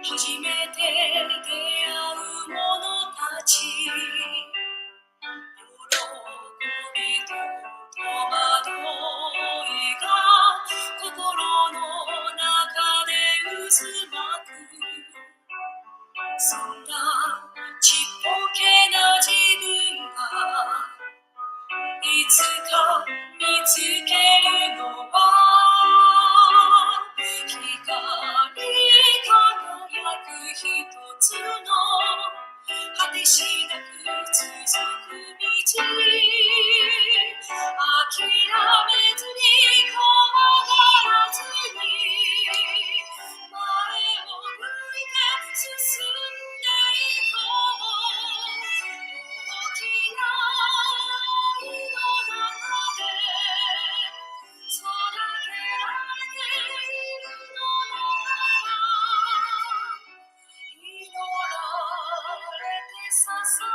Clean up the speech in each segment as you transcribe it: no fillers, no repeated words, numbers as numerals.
初めて出会う者たち、喜びと戸惑いが心の中で渦巻く。そんなちっぽけな自分がいつか見つけるのは、光り輝く一つの果てしなく続く道。諦めずに怖がらずに前を向いて進んでいこう。大きな愛の中で育てられているのだから、祈られて支え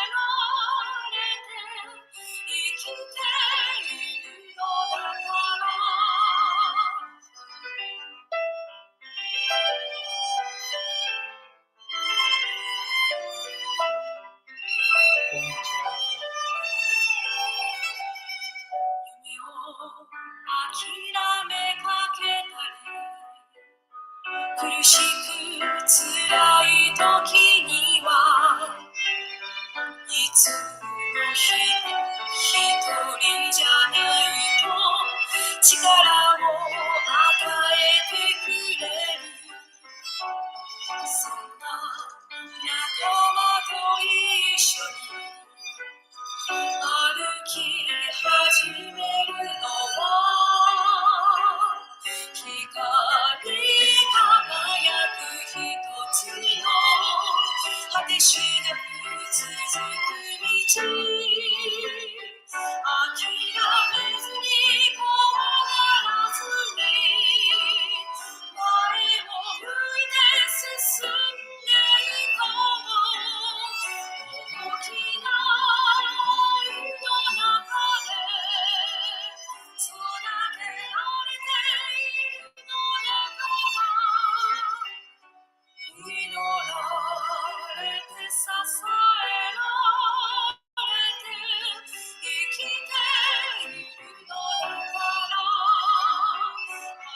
られて生きているのだから。夢を諦めかけたり、苦しく辛い時にはいつの日も一人じゃないと力を与えてくれる。そんな仲間と一緒に歩き始めるのは、光り輝く一つの果てしなく続く道。諦めずに怖がらずに前を向いて進んでいこう。大きな愛の中で育てられているのだから、祈られて支えられて生きているのだから、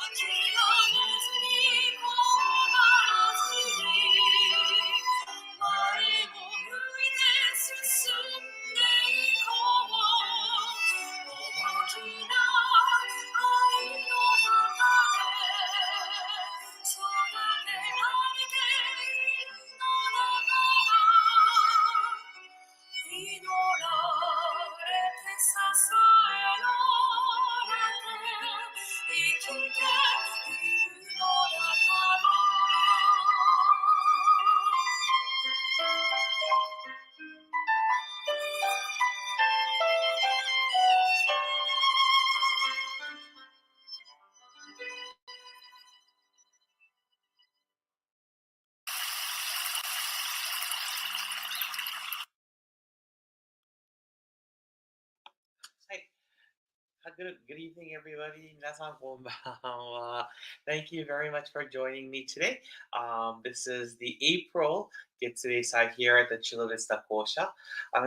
諦めずに怖がらずに前を向いて進んでいこう。大きな愛の中で育てられているのだから、祈られて支えられて生きているのだから。Good evening, everybody. 皆さんこんばんは。Thank you very much for joining me today. This is the April 月例祭 here at the Chula Vista Kōsha.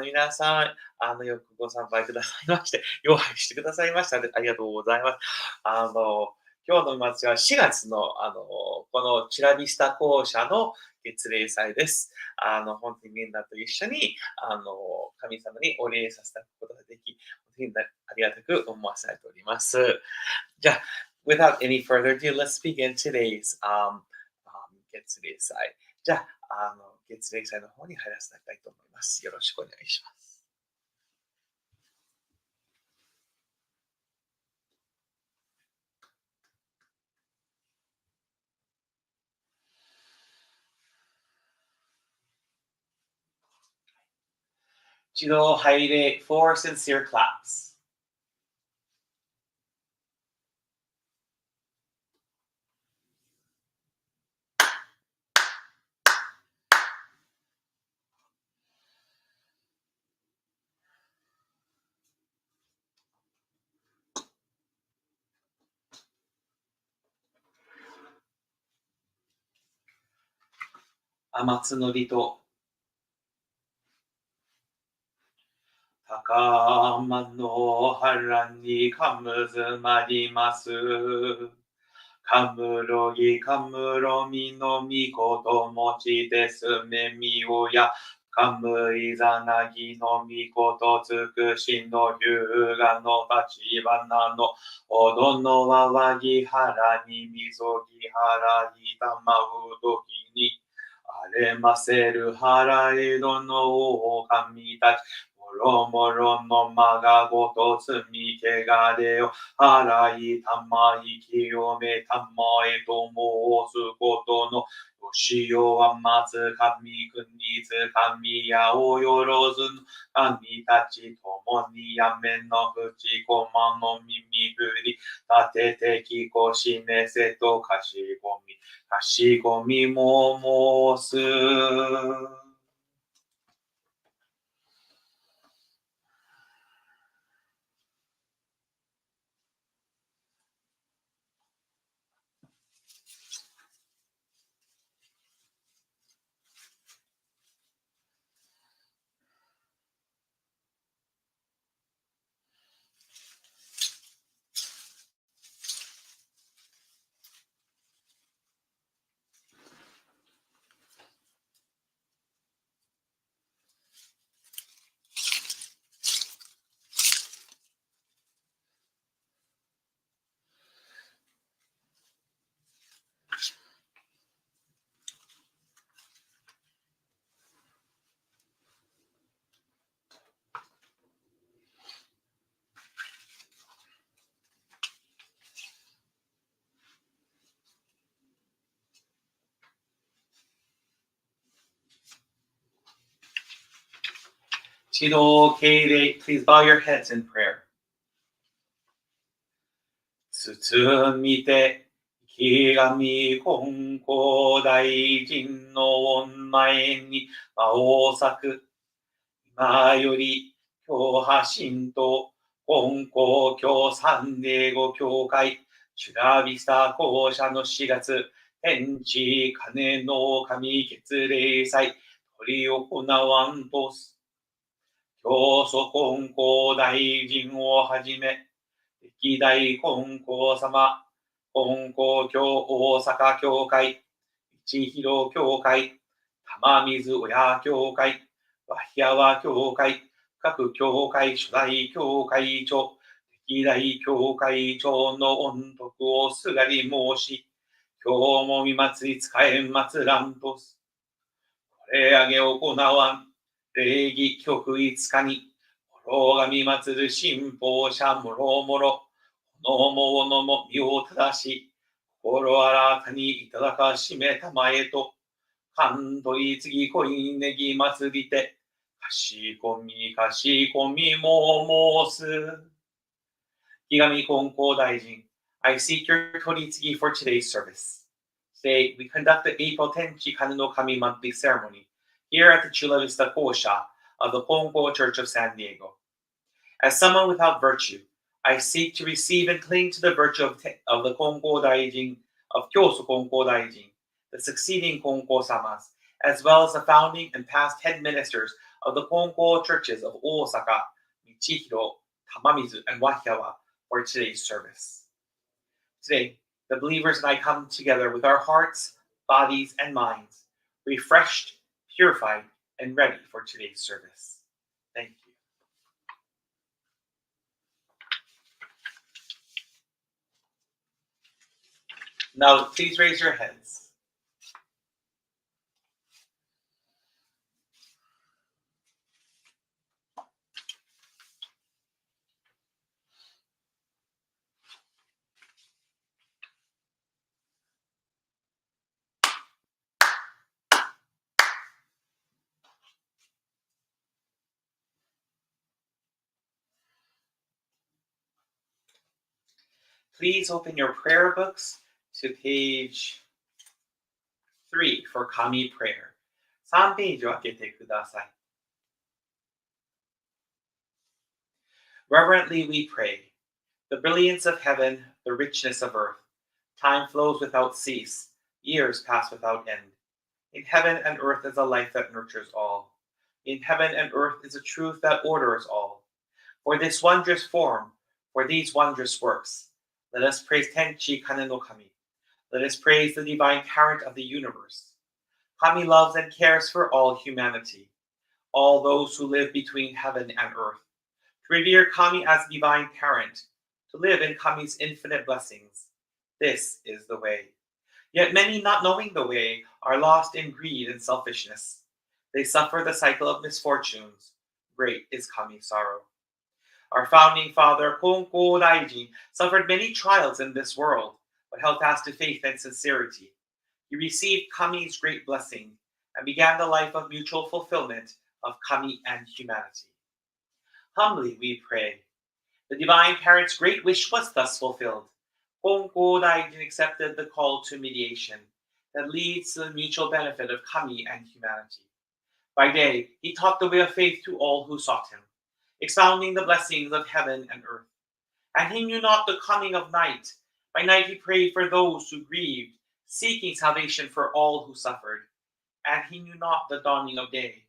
皆さん、よくご参拝くださいまして、用意してくださいましたので、ありがとうございます。今日の祭りは4月の、このチュラビスタ講社の月例祭です。本当にみんなと一緒に、神様にお礼させたことができ、ありがたく思わされております。じゃあ、without any further ado, let's begin today's 月例祭。じゃあ、月例祭の方に入らせていただきたいと思います。よろしくお願いします。一度入れ、four sincere claps。天津のりと高間の原にかむずまります。かむろぎかむろみのみこともちですめみおや。かむいざなぎのみことつくしのひゅうがのたちばなのおどのわわぎはらにみそぎはらにたまうときにあれませるはらいどのおかみたちもろもろのまがごとつみけがれを払いたまい清めたまえと申すことのよしよはまつかみくにつかみやおよろずの神たちともにやめのふちこまの耳ぶり立ててきこしめせとかしごみも申す。一度敬礼 Please bow your heads in prayer. 包みて池上金光大臣の御前に魔王作今より教派神と金光教サンデーゴ教会チュラビスタ校舎の4月天地金の神月例祭取り行わんとす。教祖金光大臣をはじめ、歴代金光様、金光教大阪教会、一広教会、玉水親教会、和平和教会、各教会初代教会長、歴代教会長の御徳をすがり申し、今日も見祭り使えん祭らんとす。これあげ行わん。礼儀局5日に、諸神祭る信奉者もろもろ、このものも身を正し、心新たにいただかしめたまえと、勘取り次恋ねぎ祭りて、かしこみも申す。木上金光大臣、I seek your 取り次ぎ for today's service. Today, we conduct the April 10th Chikano no Kami monthly ceremony here at the Chula Vista Kōsha of the Kongko Church of San Diego. As someone without virtue, I seek to receive and cling to the virtue of the Kongko Daijin, of Kyoso Kongko Daijin, the succeeding Kongko Samas, as well as the founding and past head ministers of the Kongko churches of Osaka, Michihiro, Tamamizu, and Wahiawa for today's service. Today, the believers and I come together with our hearts, bodies, and minds, refreshed, purified, and ready for today's service. Thank you. Now, please raise your heads. Please open your prayer books to page 3 for Kami prayer. 3ページを開けてください。Reverently we pray. The brilliance of heaven, the richness of earth. Time flows without cease. Years pass without end. In heaven and earth is a life that nurtures all. In heaven and earth is a truth that orders all. For this wondrous form, for these wondrous works, let us praise Tenchi Kane no Kami. Let us praise the divine parent of the universe. Kami loves and cares for all humanity, all those who live between heaven and earth. To revere Kami as divine parent, to live in Kami's infinite blessings. This is the way. Yet many, not knowing the way, are lost in greed and selfishness. They suffer the cycle of misfortunes. Great is Kami's sorrow. Our founding father, Konko Daijin, suffered many trials in this world, but held fast to faith and sincerity. He received Kami's great blessing and began the life of mutual fulfillment of Kami and humanity. Humbly we pray. The divine parent's great wish was thus fulfilled. Konko Daijin accepted the call to mediation that leads to the mutual benefit of Kami and humanity. By day, he taught the way of faith to all who sought him, expounding the blessings of heaven and earth. And he knew not the coming of night. By night he prayed for those who grieved, seeking salvation for all who suffered. And he knew not the dawning of day.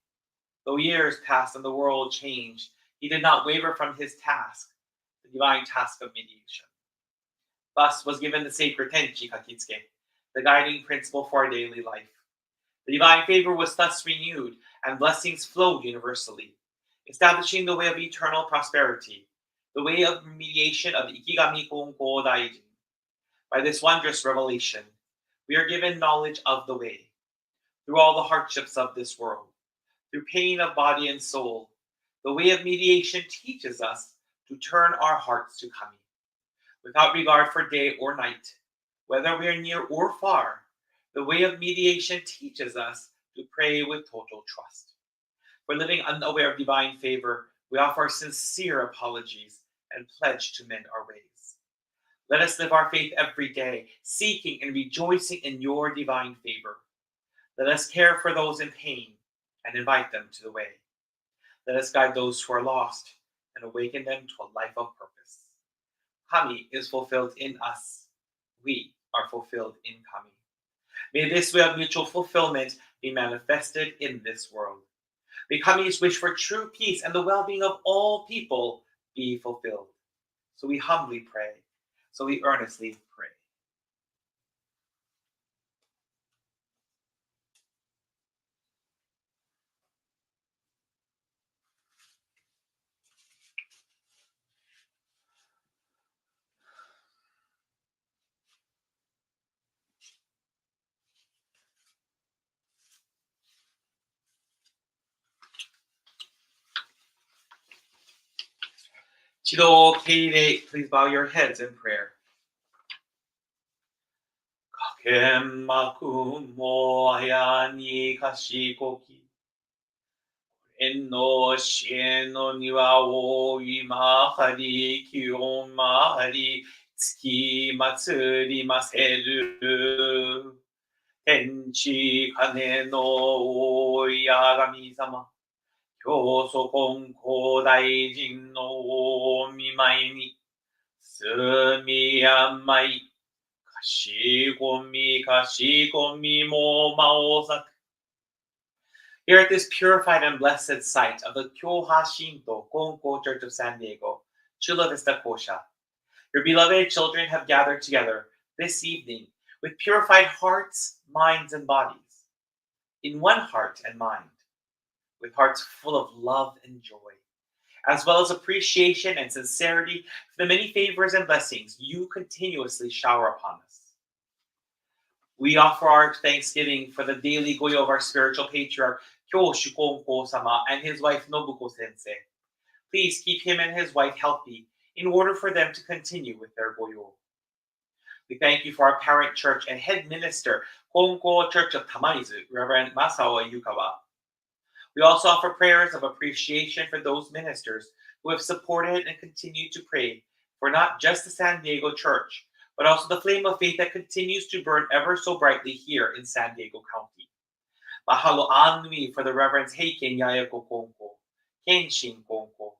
Though years passed and the world changed, he did not waver from his task, the divine task of mediation. Thus was given the sacred Tenchi Kakitsuke, the guiding principle for our daily life. The divine favor was thus renewed, and blessings flowed universally, establishing the way of eternal prosperity, the way of mediation of Ikigami Konko Daijin. By this wondrous revelation, we are given knowledge of the way. Through all the hardships of this world, through pain of body and soul, the way of mediation teaches us to turn our hearts to Kami, without regard for day or night, whether we are near or far. The way of mediation teaches us to pray with total trust. For living unaware of divine favor, we offer sincere apologies and pledge to mend our ways. Let us live our faith every day, seeking and rejoicing in your divine favor. Let us care for those in pain and invite them to the way. Let us guide those who are lost and awaken them to a life of purpose. Kami is fulfilled in us. We are fulfilled in Kami. May this way of mutual fulfillment be manifested in this world. May Kami's wish for true peace and the well-being of all people be fulfilled. So we humbly pray. So we earnestly pray. Chido Keirei, please bow your heads in prayer. Kakemaku mo aya ni kashikoki. Enno shieno ni wa oi mahari kyo mahari tsuki matsuri maseru. Tenchi kane no oi agami-sama. 教祖根高大臣のお見舞いに、すみやまい、かしこみもまおさく。Here at this purified and blessed site of the Kyoha Shinto Konko Church of San Diego, Chula Vista Kōsha, your beloved children have gathered together this evening with purified hearts, minds, and bodies, in one heart and mind, with hearts full of love and joy, as well as appreciation and sincerity for the many favors and blessings you continuously shower upon us. We offer our thanksgiving for the daily goyo of our spiritual patriarch, Kyoshu Konko-sama, and his wife, Nobuko Sensei. Please keep him and his wife healthy in order for them to continue with their goyo. We thank you for our parent church and head minister, Konko Church of Tamaizu, Reverend Masao Yukawa. We also offer prayers of appreciation for those ministers who have supported and continue to pray for not just the San Diego Church, but also the flame of faith that continues to burn ever so brightly here in San Diego County. Mahalo anui for the Reverends Heiken Yayako Konko, Kenshin Konko,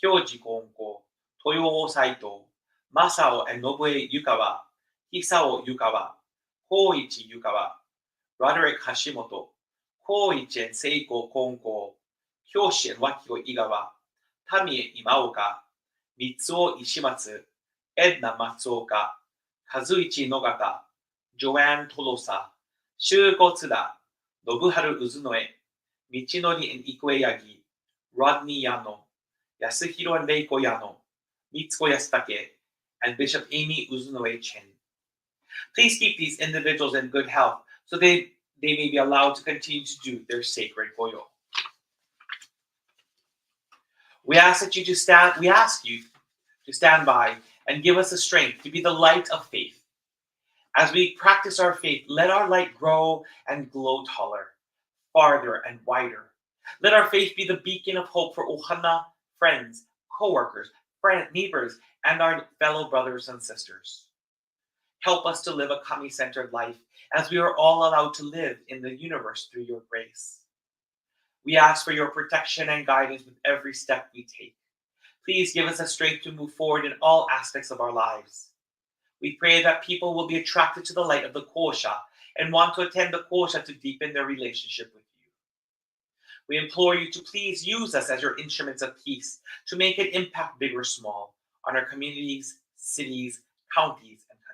Kyoji Konko, Toyo Saito, Masao and Nobue Yukawa, Hisao Yukawa, Koichi Yukawa, Roderick Hashimoto, Koichen Seiko Konko, Kyoshin Wakio Igawa, Tamie Imaoka, Mitsuo Ishimatsu, Edna Matsuoka, Kazuichi Nogata, Joanne Tolosa, Shugo Tsuda, Nobuharu Uzunoe, Michinori and Ikueyagi, Rodney Yano, Yasuhiro and Reiko Yano, Mitsuko Yasutake, and Bishop Amy Uzunoe Chen. Please keep these individuals in good health so they may be allowed to continue to do their sacred goyo. We ask you to stand by and give us the strength to be the light of faith. As we practice our faith, let our light grow and glow taller, farther and wider. Let our faith be the beacon of hope for Ohana friends, co-workers, neighbors, and our fellow brothers and sisters. Help us to live a kami-centered life as we are all allowed to live in the universe through your grace. We ask for your protection and guidance with every step we take. Please give us the strength to move forward in all aspects of our lives. We pray that people will be attracted to the light of the Kōsha and want to attend the Kōsha to deepen their relationship with you. We implore you to please use us as your instruments of peace to make an impact big or small on our communities, cities, counties, and countries.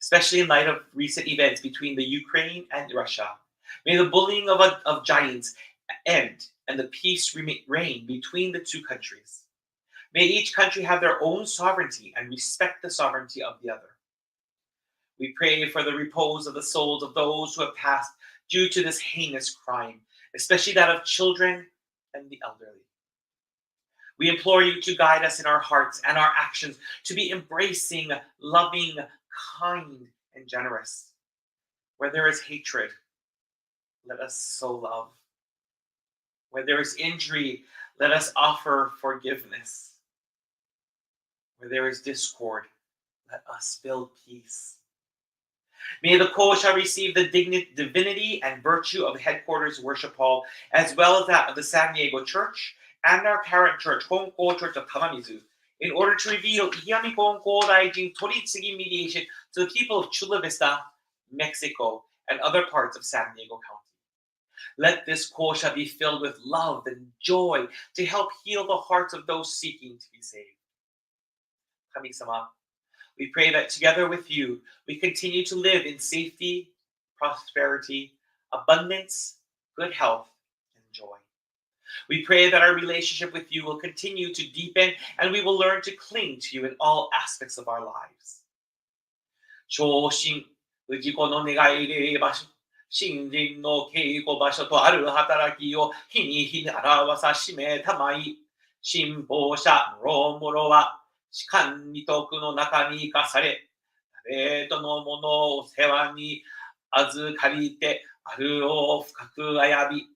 Especially in light of recent events between the Ukraine and Russia, may the bullying of giants end and the peace reign between the two countries. May each country have their own sovereignty and respect the sovereignty of the other. We pray for the repose of the souls of those who have passed due to this heinous crime, especially that of children and the elderly. We implore you to guide us in our hearts and our actions to be embracing, loving, kind, and generous. Where there is hatred, let us sow love. Where there is injury, let us offer forgiveness. Where there is discord, let us build peace. May the Kōsha receive the divinity and virtue of the headquarters worship hall, as well as that of the San Diego Church and our parent church, Honko Church of Tamamizu, in order to reveal Ihami Honko Daijin Toritsugi mediation to the people of Chula Vista, Mexico, and other parts of San Diego County. Let this Kōsha be filled with love and joy to help heal the hearts of those seeking to be saved. Kami-sama, we pray that together with you, we continue to live in safety, prosperity, abundance, good health, and joy. We pray that our relationship with you will continue to deepen and we will learn to cling to you in all aspects of our lives. 昇進、氏子の願い礼場所、信心の稽古場所とある働きを日に日に表さしめたまい、信奉者もろもろは、士官二徳の中に生かされ、誰とのものを世話に預かりて、あるを深くあやび、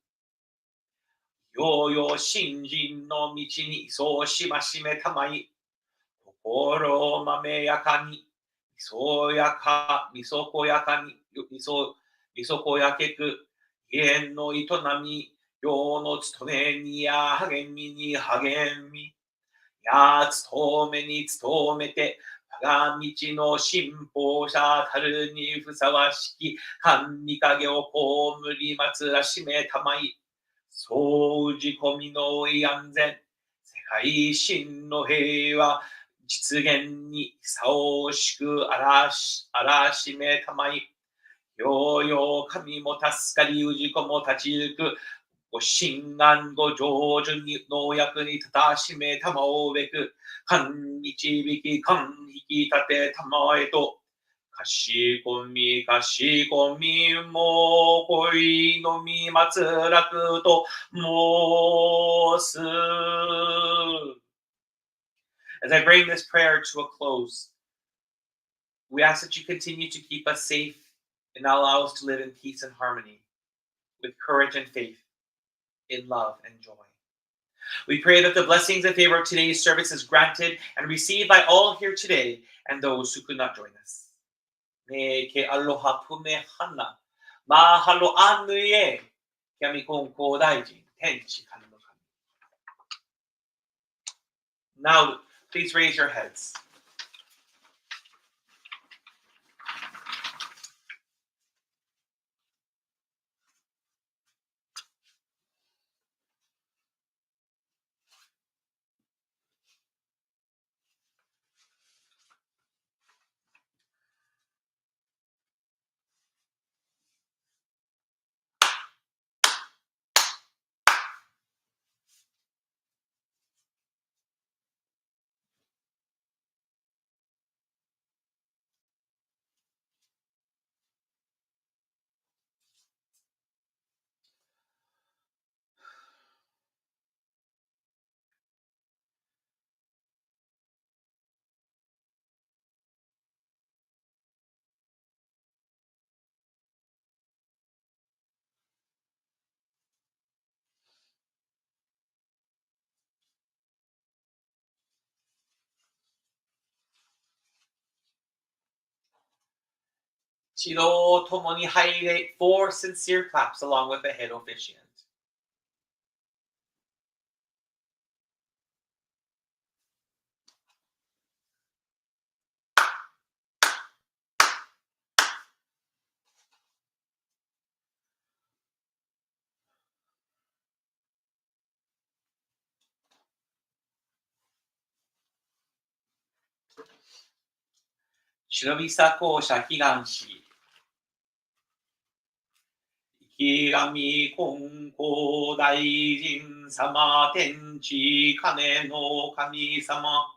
ようよう信心の道にそうしましめたまい、心をまめやかに、みそこやけく、家の営み、世の務めにや励みに励み、や勤めに勤めて、我が道の信奉者たるにふさわしき、神御影を葬り祭らしめたまい、そうじ込みの安全、世界真の平和、実現にさおしくあらしめたまい、ようよう神も助かり、氏子も立ち行く、ご神願ご成就にの役に立たしめたまおうべく、神導き、神引き立てたまえと、かしこみも恋のみ松楽と申す。As I bring this prayer to a close, we ask that you continue to keep us safe and allow us to live in peace and harmony, with courage and faith, in love and joy. We pray that the blessings and favor of today's service is granted and received by all here today and those who could not join us. Me ke aloha pume hana, mahalo anu e, kami konko daijin, tenchi kami no kami. Now, please raise your heads. 指導を共に入れ 4 sincere claps along with the head officiant. Chula Vista Kōsha 祈願し池上金光大臣様天地金の神様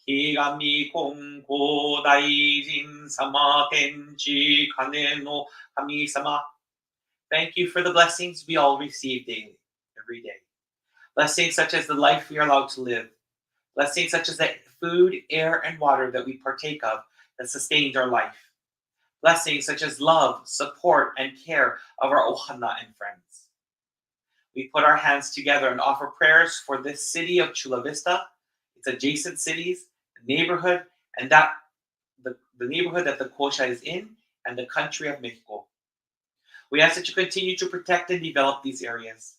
池上金光大臣様天地金の神様 Thank you for the blessings we all receive daily, every day. Blessings such as the life we are allowed to live. Blessings such as the food, air, and water that we partake of that sustains our life. Blessings such as love, support, and care of our ohana and friends. We put our hands together and offer prayers for this city of Chula Vista, its adjacent cities, the neighborhood, and the neighborhood that the Kōsha is in, and the country of Mexico. We ask that you continue to protect and develop these areas.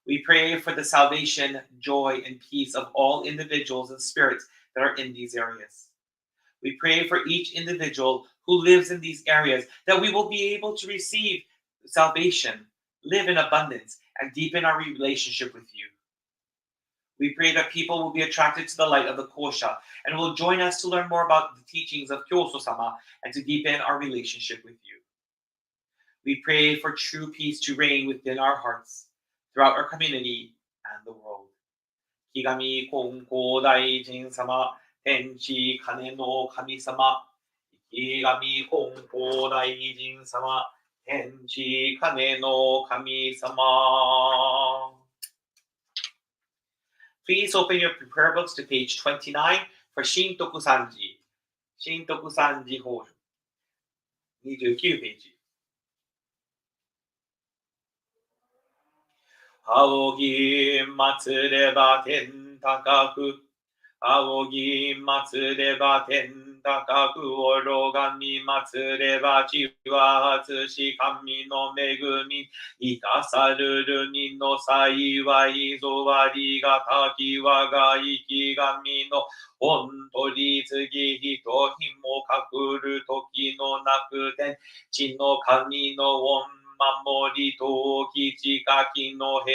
We pray for the salvation, joy, and peace of all individuals and spirits that are in these areas. We pray for each individual who lives in these areas that we will be able to receive salvation, live in abundance, and deepen our relationship with you. We pray that people will be attracted to the light of the Kōsha and will join us to learn more about the teachings of Kyoso-sama and to deepen our relationship with you. We pray for true peace to reign within our hearts, throughout our community and the world. Kigami Konko Daijin Sama, Tenchi Kane no Kami Sama. Kigami Konko Daijin Sama, Tenchi Kane no Kami Sama. Please open your prayer books to page 29 for Shintoku Sanji. Shintoku Sanji Hojo. 29ページ。仰ぎ祭れば天高く、仰ぎ祭れば天高く、愚がみ祭れば地は厚し、神の恵み、生かさるるにの幸い、ぞわりがたき我が生き神の本取り次ぎとひもかくる時のなくて、地の神の恩守りときちかきの隔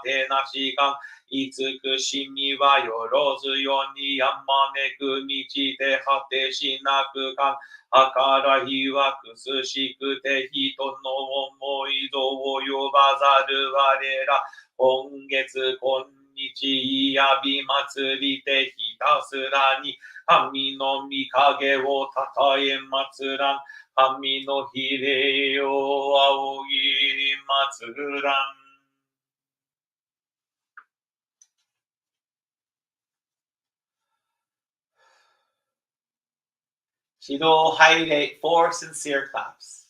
てなしが慈しみはよろずよにやまねく満ちて果てしなくかはからいわくすしくて人の思いぞを呼ばざる我ら今月今日やび祭りてひたすらに神の御影をたたえ祭らん神の比例を仰ぎ祭らん。指導入れ 4 sincere claps.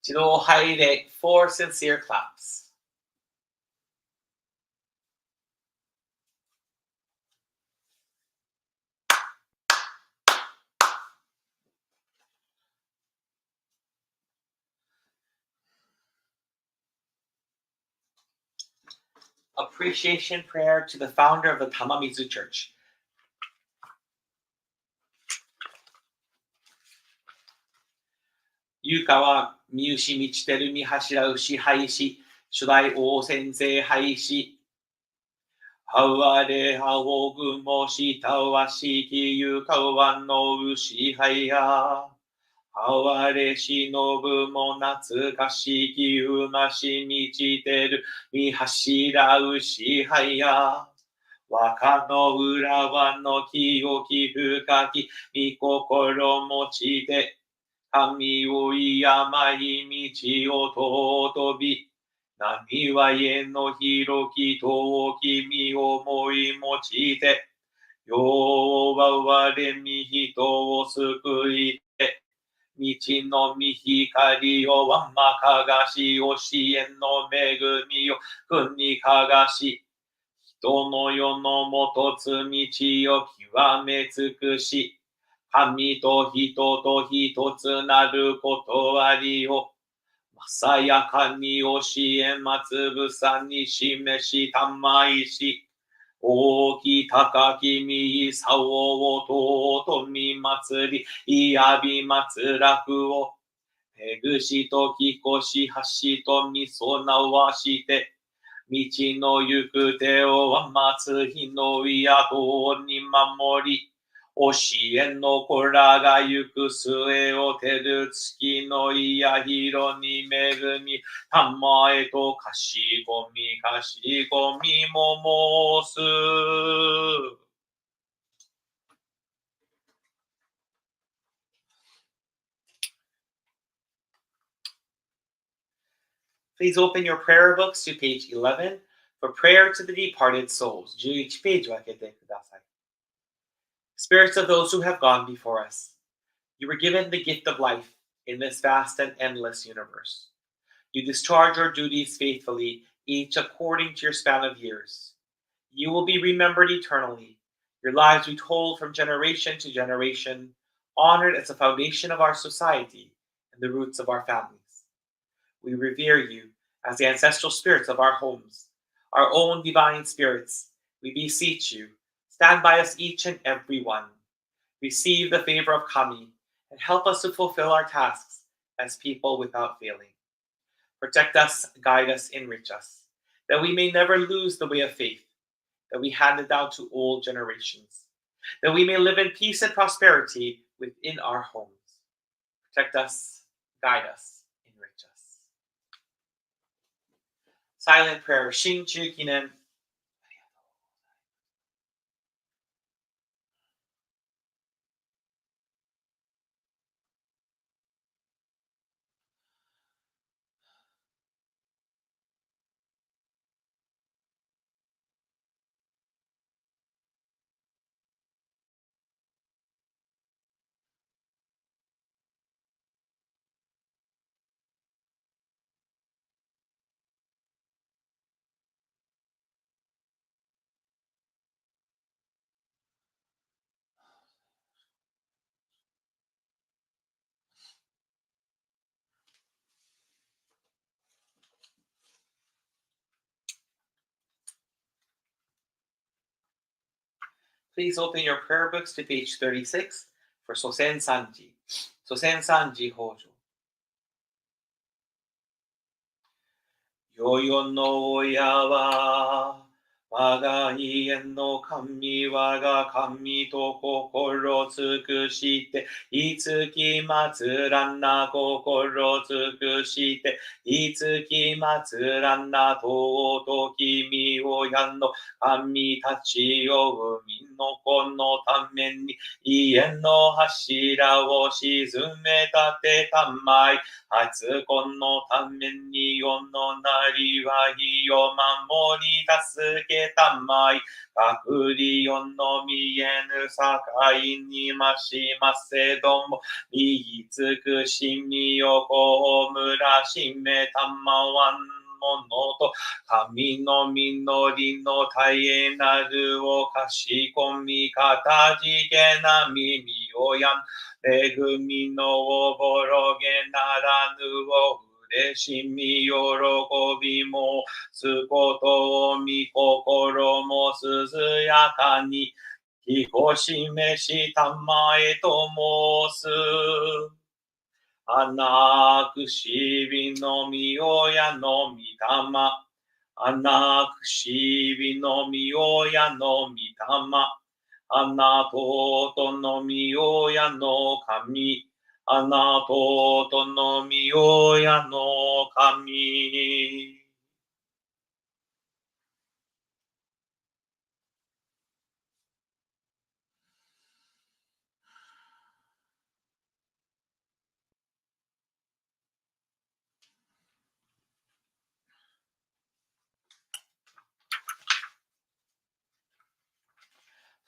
指導入れ 4 sincere claps. Appreciation prayer to the founder of the Tamamizu Church. ゆかは三牛満ちてるみ柱牛廃止、初代王先生廃止。はわれはおぐもしたわしきゆかわの牛廃や。はわれしのぶも懐かしきうまし満ちてるみ柱牛廃や。若の浦和の清き深きみ心持ちて。神をいやまい道を尊び、波はへの広き遠き身思い持ちて、世は我に人を救いて、道の御光をわんまかがし、教えの恵みを国かがし、人の世のもとつ道を極め尽くし、神と人と一つなることありを、まさやかに教えまつぶさに示したまいし、大き高きみさおを尊み祭り、いやび祭らくを、手ぐしときこし橋とみそなわして、道の行く手をわ松日の宿に守り、教えの子らが行く末を照る月のいやひろに恵み、たまえとかしこみも申す。Please open your prayer books to page 11 for prayer to the departed souls. 11ページを開けてください。Spirits of those who have gone before us, you were given the gift of life in this vast and endless universe. You discharge your duties faithfully, each according to your span of years. You will be remembered eternally, your lives retold from generation to generation, honored as the foundation of our society and the roots of our families. We revere you as the ancestral spirits of our homes, our own divine spirits. We beseech you, stand by us each and every one. Receive the favor of Kami and help us to fulfill our tasks as people without failing. Protect us, guide us, enrich us, that we may never lose the way of faith that we handed down to old generations, that we may live in peace and prosperity within our homes. Protect us, guide us, enrich us. Silent prayer, Shinchu Kinen. Please open your prayer books to page 36 for Sosen Sanji. Sosen Sanji Hojo. 世々の親は我が家の神我が神と心尽くしていつき祭らんな心尽くしていつき祭らんな尊きみ親の神たちを海の子のために家の柱を沈め立てたまい初子のために世のなりわいを守り助けたまい隔離世の見えぬ境にましませども慈しみをこむらしめたまわんものと神の実りの絶えなるをかしこみかたじけな耳をやん恵みのおぼろげならぬを嬉しみ喜びもすことを見心も涼やかに彦示したまえと申す穴くしびのみ親の御霊穴くしびのみ親の御霊あなととのみ親の神あなととのみ親の神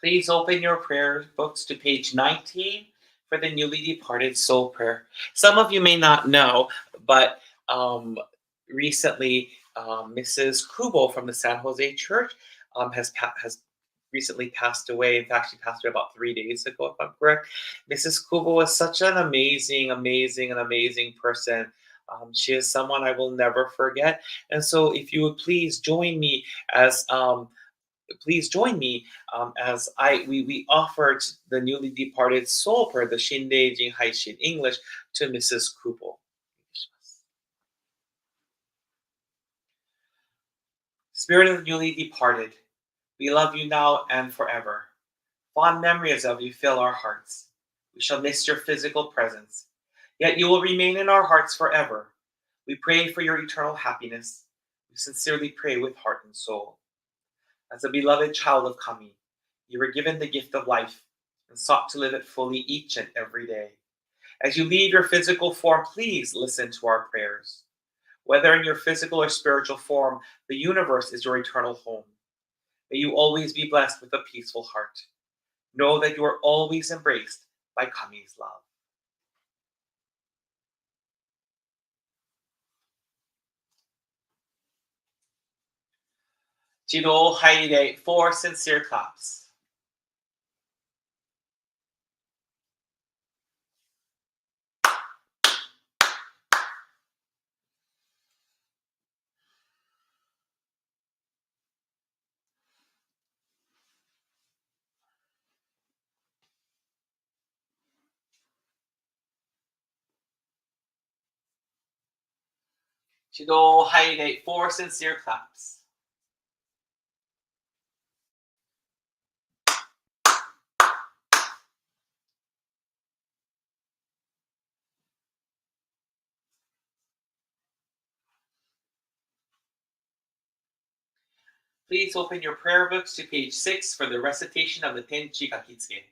Please open your prayer books to page 19 for the newly departed soul prayer. Some of you may not know, but recently Mrs. Kubo from the San Jose Church has recently passed away. In fact, she passed away about 3 days ago, if I'm correct. Mrs. Kubo was such an amazing person. She is someone I will never forget. And so, if you would please join me as we offered the newly departed soul prayer, the Shindeijin Haishin English, to Mrs. Kubo. Spirit of the newly departed, we love you now and forever. Fond memories of you fill our hearts. We shall miss your physical presence, yet you will remain in our hearts forever. We pray for your eternal happiness. We sincerely pray with heart and soul. As a beloved child of Kami, you were given the gift of life and sought to live it fully each and every day. As you leave your physical form, please listen to our prayers. Whether in your physical or spiritual form, the universe is your eternal home. May you always be blessed with a peaceful heart. Know that you are always embraced by Kami's love. Jiro Haide, 4 sincere claps. Jiro Haide, 4 sincere claps. Please open your prayer books to page 6 for the recitation of the Tenchi Kakitsuke.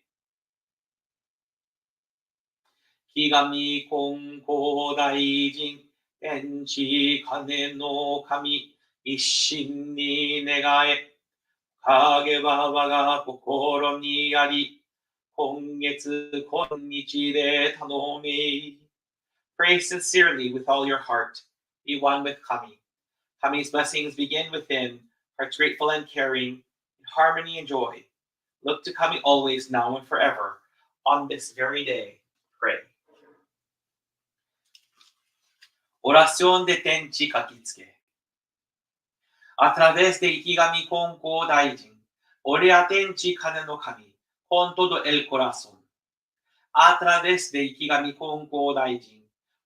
Higami Konko Daijin, Tenchi Kane no Kami, Isshin ni negae, Kage wa waga kokoro ni ari, Kongetsu konnichi de tanome. Pray sincerely with all your heart. Be one with Kami. Kami's blessings begin within, hearts grateful and caring, in harmony and joy. Look to Kami always, now and forever. On this very day, pray. Oración de Tenchi Kakitsuke. A través de Ikigami Konko Daijin, ore a Tenchi Kane no Kami, con todo el corazón. A través de Ikigami Konko Daijin,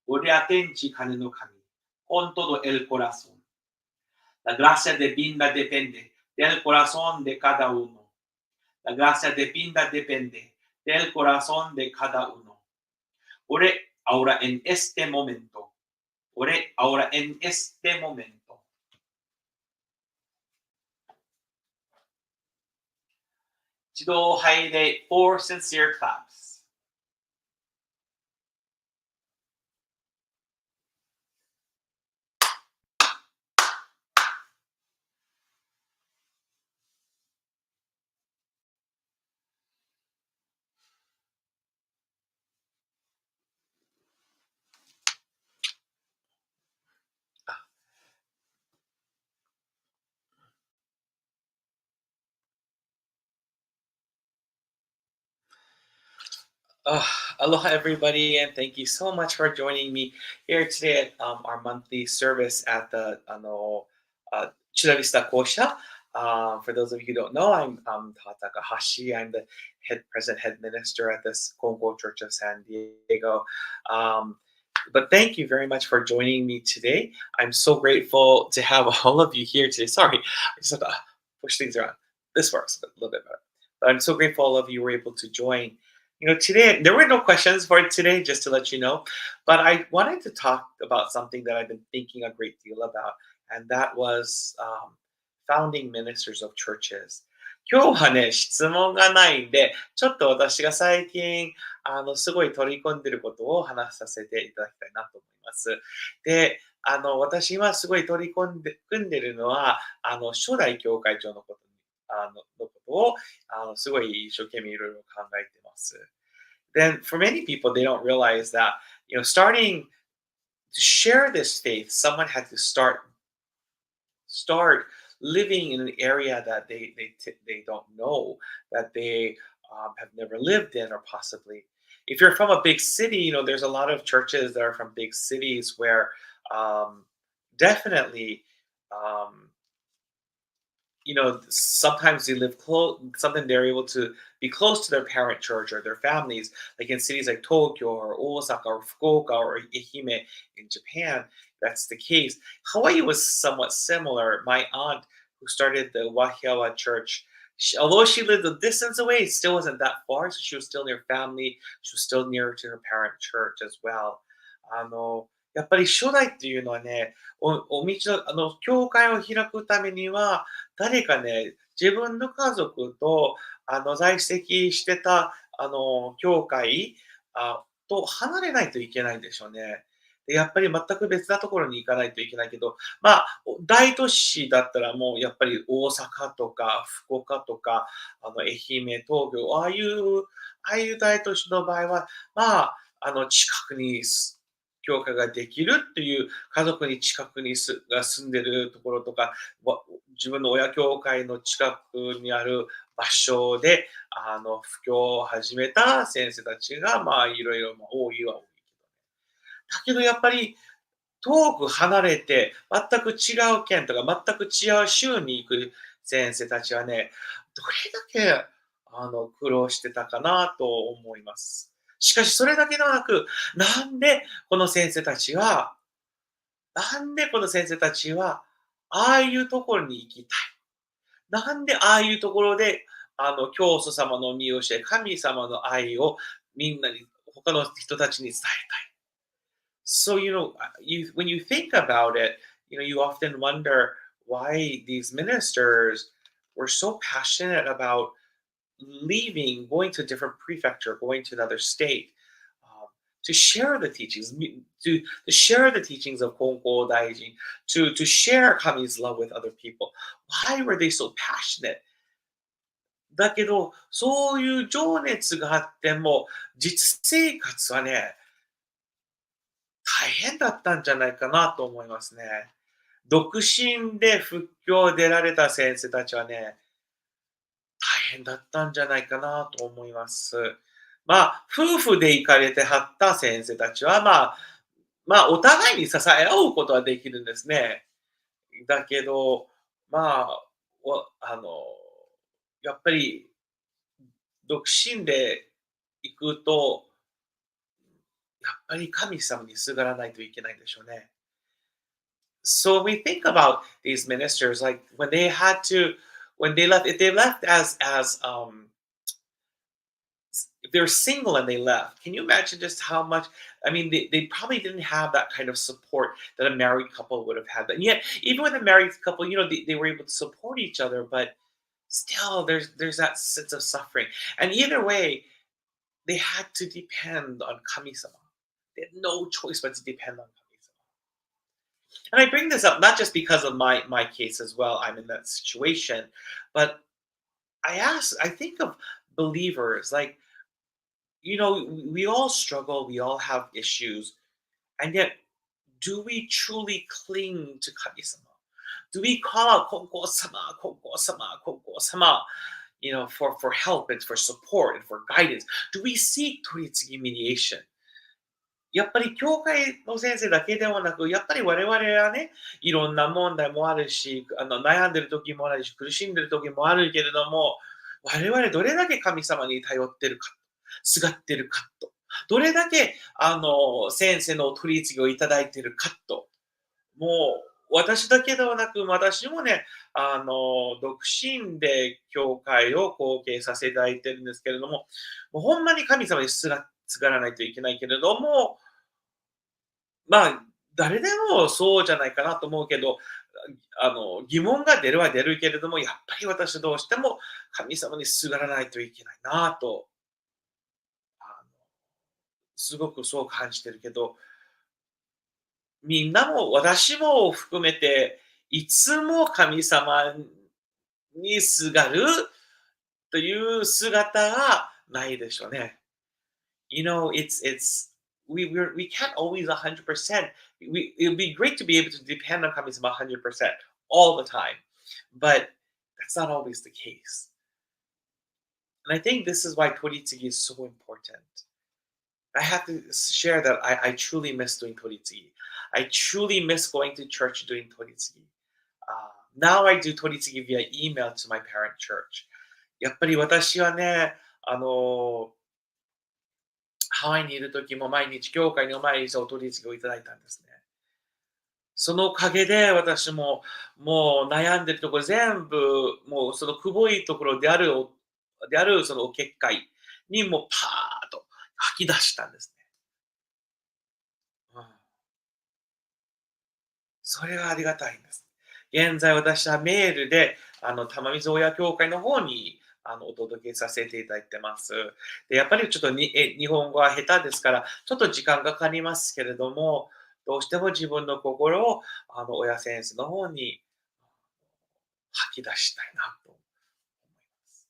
ore a Tenchi Kane no Kami, con todo el corazón. La gracia divina depende del corazón de cada uno. La gracia divina depende del corazón de cada uno. Ore ahora en este momento. Ore ahora en este momento. Jidō Haide, 4 sincere claps. Aloha, everybody, and thank you so much for joining me here today at our monthly service at the Chula Vista Kōsha. For those of you who don't know, I'm Todd Takahashi. I'm the present head minister at this Kongo Church of San Diego. But thank you very much for joining me today. I'm so grateful to have all of you here today. Sorry, I just have to push things around. This works a little bit better. But I'm so grateful all of you were able to join. Today, there were no questions for today, just to let you know, but I wanted to talk about something that I've been thinking a great deal about, and that was founding ministers of churches. 今日はね、質問がないんで、ちょっと私が最近、すごい取り込んでることを話させていただきたいなと思います。で、私今すごい取り組んでるのは、初代教会長のことにのことをすごい一生懸命いろいろ考えてます。Then for many people, they don't realize that, starting to share this faith, someone had to start living in an area that they don't know, that they have never lived in, or possibly if you're from a big city, there's a lot of churches that are from big cities where definitely um, sometimes they live close, something they're able to be close to their parent church or their families, like in cities like Tokyo or Osaka or Fukuoka or Ehime in Japan. That's the case. Hawaii was somewhat similar. My aunt, who started the Wahiawa church, although she lived a distance away, it still wasn't that far. So she was still near family. She was still near to her parent church as well. やっぱり初代っていうのはね、お道の、教会を開くためには、誰かね、自分の家族と、在籍してた、教会、と離れないといけないんでしょうね。で、やっぱり全く別なところに行かないといけないけど、大都市だったらもうやっぱり大阪とか福岡とか、愛媛、東京、ああいう大都市の場合は、近くに教会ができるっていう家族に近くにが住んでるところとか、自分の親教会の近くにある場所で、布教を始めた先生たちが、いろいろ、多いは多いけどね。だけどやっぱり、遠く離れて、全く違う県とか、全く違う州に行く先生たちはね、どれだけ、苦労してたかなと思います。しかしそれだけではなく、なんでこの先生たちはなんでこの先生たちは、ああいうところに行きたい。なんでああいうところで、教祖様の見教え、神様の愛をみんなに、他の人たちに伝えたい。So, when you think about it, you often wonder why these ministers were so passionate about leaving, going to a different prefecture, going to another state, um, to share the teachings, to share the teachings of Kongo Daijin, to share Kami's love with other people. Why were they so passionate? だけど、そういう情熱があっても、実生活はね、大変だったんじゃないかなと思いますね。独身で仏教出られた先生たちはね、大変だったんじゃないかなと思います。夫婦で行かれてはった先生たちは、お互いに支え合うことはできるんですね。だけど、まあ、おあの、やっぱり独身で行くと、やっぱり神様にすがらないといけないんでしょうね。So we think about these ministers, like when they left, if they left if they were single and they left, can you imagine just how much? I mean, they probably didn't have that kind of support that a married couple would have had. And yet, even with a married couple, they were able to support each other, but still, there's that sense of suffering. And either way, they had to depend on kami-sama. They had no choice but to depend on kami-sama. And I bring this up not just because of my case as well. I'm in that situation, but I think of believers like we all struggle, we all have issues, and yet, do we truly cling to Kami-sama? Do we call out Konko-sama, Konko-sama, Konko-sama, for help and for support and for guidance? Do we seek Toritsugi mediation? やっぱり教会の先生だけではなく、やっぱり我々はね、いろんな問題もあるし、悩んでる時もあるし、苦しんでる時もあるけれども、我々どれだけ神様に頼ってるか、すがってるかと、どれだけ、先生の取り次ぎをいただいてるかと、もう、私だけではなく、私もね、独身で教会を後継させていただいてるんですけれども、もうほんまに神様にすがらないといけないけれども、誰でもそうじゃないかなと思うけど、疑問が出るは出るけれども、やっぱり私どうしても神様にすがらないといけないなと、あの、すごくそう感じてるけど、みんなも私も含めて、いつも神様にすがるという姿がないでしょうね。we can't always 100%. It would be great to be able to depend on 神様 100% all the time, but that's not always the case. And I think this is why Toritsugi is so important. I have to share that I truly miss doing Toritsugi. I truly miss going to church doing Toritsugi. Now I do Toritsugi via email to my parent church. やっぱり私はね、ハワイにいる時も毎日教会にお参りしてお取り次ぎをいただいたんですね。そのおかげで私ももう悩んでるところ全部、もうそのくぼいところであるそのお結界にもうパーッと吐き出したんですね。うん、それがありがたいんです。現在私はメールで、玉水親教会の方に、お届けさせていただいてます。で、やっぱりちょっと日本語は下手ですから、ちょっと時間かかりますけれども、どうしても自分の心を、親先生の方に吐き出したいなと思います。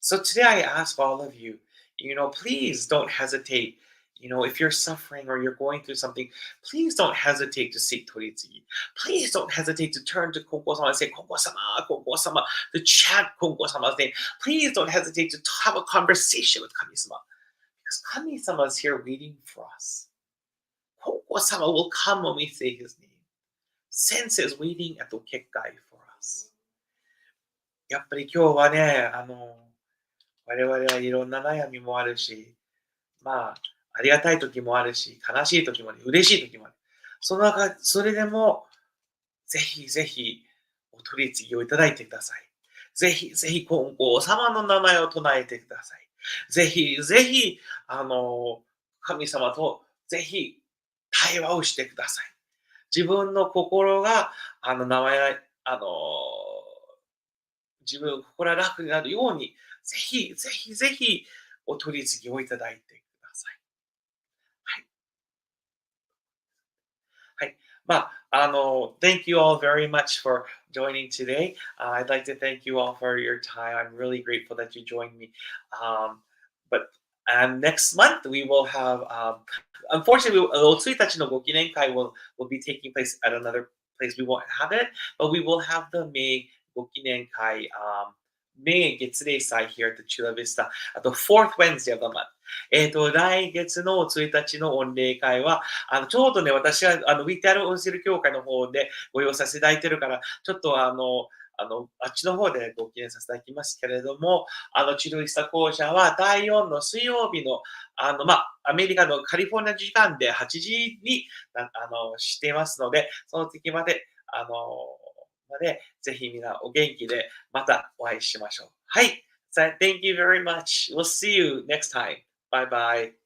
So today I ask all of you, please don't hesitate. If you're suffering or you're going through something, please don't hesitate to seek Toritsugi. Please don't hesitate to turn to Konko-sama and say, Konko-sama, Konko-sama, to chant Konko-sama's name. Please don't hesitate to have a conversation with Kami-sama. Because Kami-sama is here waiting for us. Konko-sama will come when we say his name. Sensei is waiting at the Kekkai for us. やっぱり今日はね、我々はいろんな悩みもあるし、まあ、ありがたい時もあるし、悲しい時もある、嬉しい時もある。それでも、ぜひぜひ、お取り次ぎをいただいてください。ぜひぜひ、金光様の名前を唱えてください。ぜひぜひ、神様とぜひ対話をしてください。自分の心が、名前、自分、心が楽になるように、ぜひぜひぜひ、お取り次ぎをいただいてください。はい。はい。thank you all very much for joining today. I'd like to thank you all for your time. I'm really grateful that you joined me. But next month we will have, unfortunately, 1日のご記念会 will be taking place at another place. We won't have it, but we will have the May ご記念会, May 月例祭 here at the Chula Vista at the fourth Wednesday of the month. 来月の1日の御礼会は、ちょうどね、私は、ウィテアルオンシル協会の方でご用意させていただいているから、ちょっとあっちの方でご記念させていただきますけれども、チュラビスタ校舎は第4の水曜日の、アメリカのカリフォルニア時間で8時に、していますので、その時まで、ぜひみんなお元気でまたお会いしましょう。はい。Thank you very much. We'll see you next time. Bye bye.